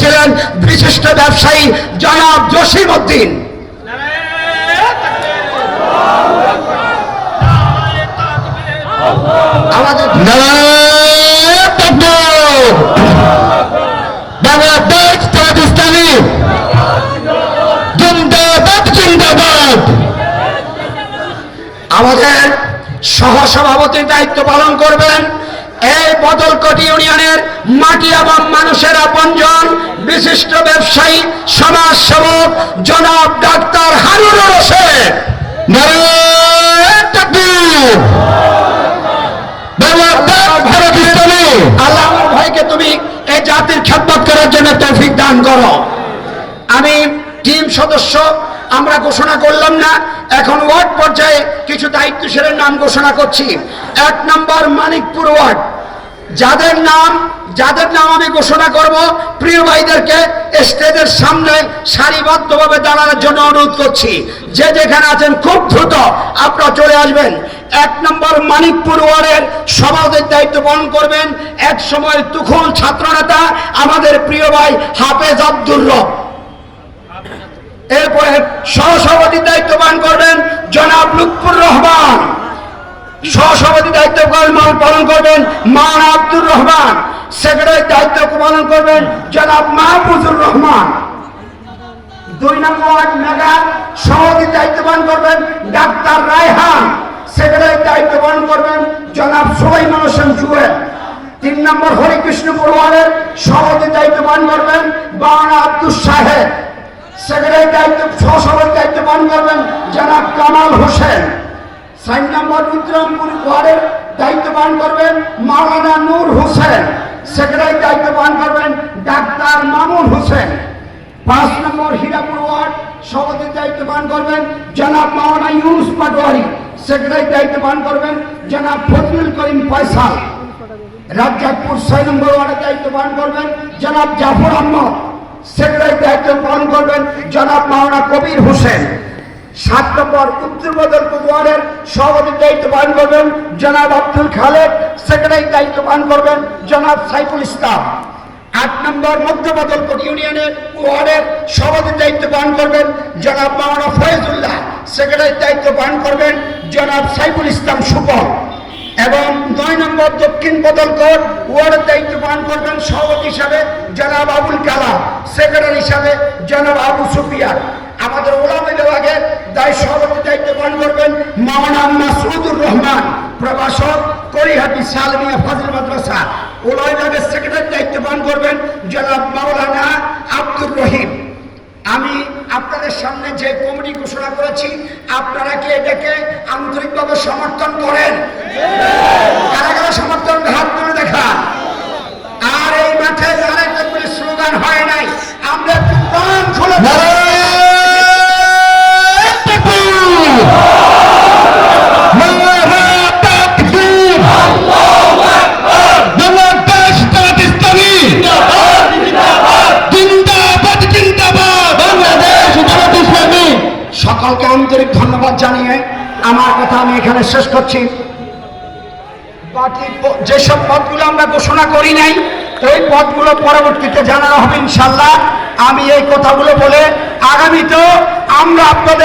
ছিলেন বিশিষ্ট ব্যবসায়ী জনাব জসিম উদ্দিন। আমাদের বাংলাদেশ পাকিস্তানি জিন্দাবাদ জিন্দাবাদ। আমাদের সহসভাপতির দায়িত্ব পালন করবেন এই বদলকটি ইউনিয়নের মাটি এবং মানুষের আপনজন বিশিষ্ট ব্যবসায়ী সমাজসেবক জনাব ডাক্তার হারুনুর রশিদ। আল্লাহ আমার ভাইকে তুমি এই জাতির খেদমত করার জন্য তৌফিক দান করো। আমি টিম সদস্য আমরা ঘোষণা করলাম না, এখন ওয়ার্ড পর্যায়ে কিছু দায়িত্বশীলের নাম ঘোষণা করছি। 1 নম্বর মানিকপুর ওয়ার্ড, যাদের নাম আমি ঘোষণা করব, প্রিয় ভাইদেরকে স্টেজের সামনে সারিবদ্ধভাবে দাঁড়ানোর জন্য অনুরোধ করছি। যে যেখানে আছেন খুব দ্রুত আপনারা চলে আসবেন। 1 নম্বর মানিকপুর ওয়ার্ডের সভাপতির দায়িত্ব পালন করবেন এক সময় তুখুল ছাত্রনেতা আমাদের প্রিয় ভাই হাফেজ আব্দুর রব। এরপরে সহসভাপতির দায়িত্ব পালন করবেন জনাব লুৎফুর রহমান। সহসভাপতির দায়িত্ব পালন করবেন মাওলানা আব্দুর রহমান। সেক্রেটারির দায়িত্ব পালন করবেন জনাব মাহফুজুর রহমান। 2 নম্বর ওয়ার্ড মেগা সভাপতির দায়িত্ব পালন করবেন ডাক্তার রায়হান। সেক্রেটারির দায়িত্ব পালন করবেন জনাব সুলাইমান হোসেন জুয়েল। 3 নম্বর হরিকৃষ্ণপুর ওয়ার্ডের সভাপতির দায়িত্ব পালন করবেন মাওলানা আব্দুস সাহেব। সেক্রেটারির দায়িত্ব সহসভাপতির দায়িত্ব পালন করবেন জনাব কামাল হোসেন। 4 নম্বর রুদ্রমপুর ওয়ার্ডের দায়িত্ব পালন করবেন মাওলানা নূর হোসেন। সেক্রেটারির দায়িত্ব পালন করবেন ডাক্তার মামুন হোসেন। 5 নম্বর হীরাপুর ওয়ার্ড সভাপতির দায়িত্ব পালন করবেন জনাব মাওলানা ইউনুস পাটোয়ারি। সেক্রেটারির দায়িত্ব পালন করবেন জনাব ফজলুল করিম ফয়সাল। রাজ্জাকপুর 6 নম্বর ওয়ার্ডের দায়িত্ব পালন করবেন জনাব জাফর আহমদ। সেক্রেটারির দায়িত্ব পালন করবেন জনাব মাওলানা কবির হোসেন। 7 নম্বর উত্তর বদলপুর ওয়ার্ডের সভাপতির দায়িত্ব পালন করবেন জনাব আব্দুল খালেক। সেক্রেটারির দায়িত্ব পালন করবেন জনাব সাইফুল ইসলাম। 8 নম্বর মধ্য বদলপুর ইউনিয়নের ওয়ার্ডের সভাপতির দায়িত্ব পালন করবেন জনাব মাওলানা ফয়েজুল্লাহ। সেক্রেটারির দায়িত্ব পালন করবেন জনাব সাইফুল ইসলাম সুপল। এবং 9 নম্বর দক্ষিণ বদলকোট ওয়ার্ডের দায়িত্ব পালন করবেন সভাপতি হিসাবে জনাব আবুল কালাম। সেক্রেটারি হিসাবে জনাব আবু সুফিয়ান। আমাদের ওলামা বিভাগের সভাপতির দায়িত্ব পালন করবেন মাওলানা মাসউদুর রহমান, প্রভাষক, করিহাটি সালমিয়া ফাজিল মাদ্রাসা। ওলামা বিভাগের সেক্রেটারির দায়িত্ব পালন করবেন জনাব মাওলানা আব্দুর রহিম। আমি আপনাদের সামনে যে কমিটি ঘোষণা করেছি, আপনারা কি এটাকে আন্তরিকভাবে সমর্থন করেন? কারা কারা সমর্থন হাত তুলে দেখান। আর এই মাঠে আরেকটা করে স্লোগান হয় নাই, আমরা একটু প্রাণ খুলে সকলকে আন্তরিক ধন্যবাদ জানিয়ে আমার কথা আমি এখানে শেষ করছি। বাকি যেসব পদগুলো আমরা ঘোষণা করি নাই, ওই পদগুলো পরবর্তীতে জানানো হবে ইনশাল্লাহ। আমি এই কথাগুলো বলে আগামীতেও আমরা আপনাদের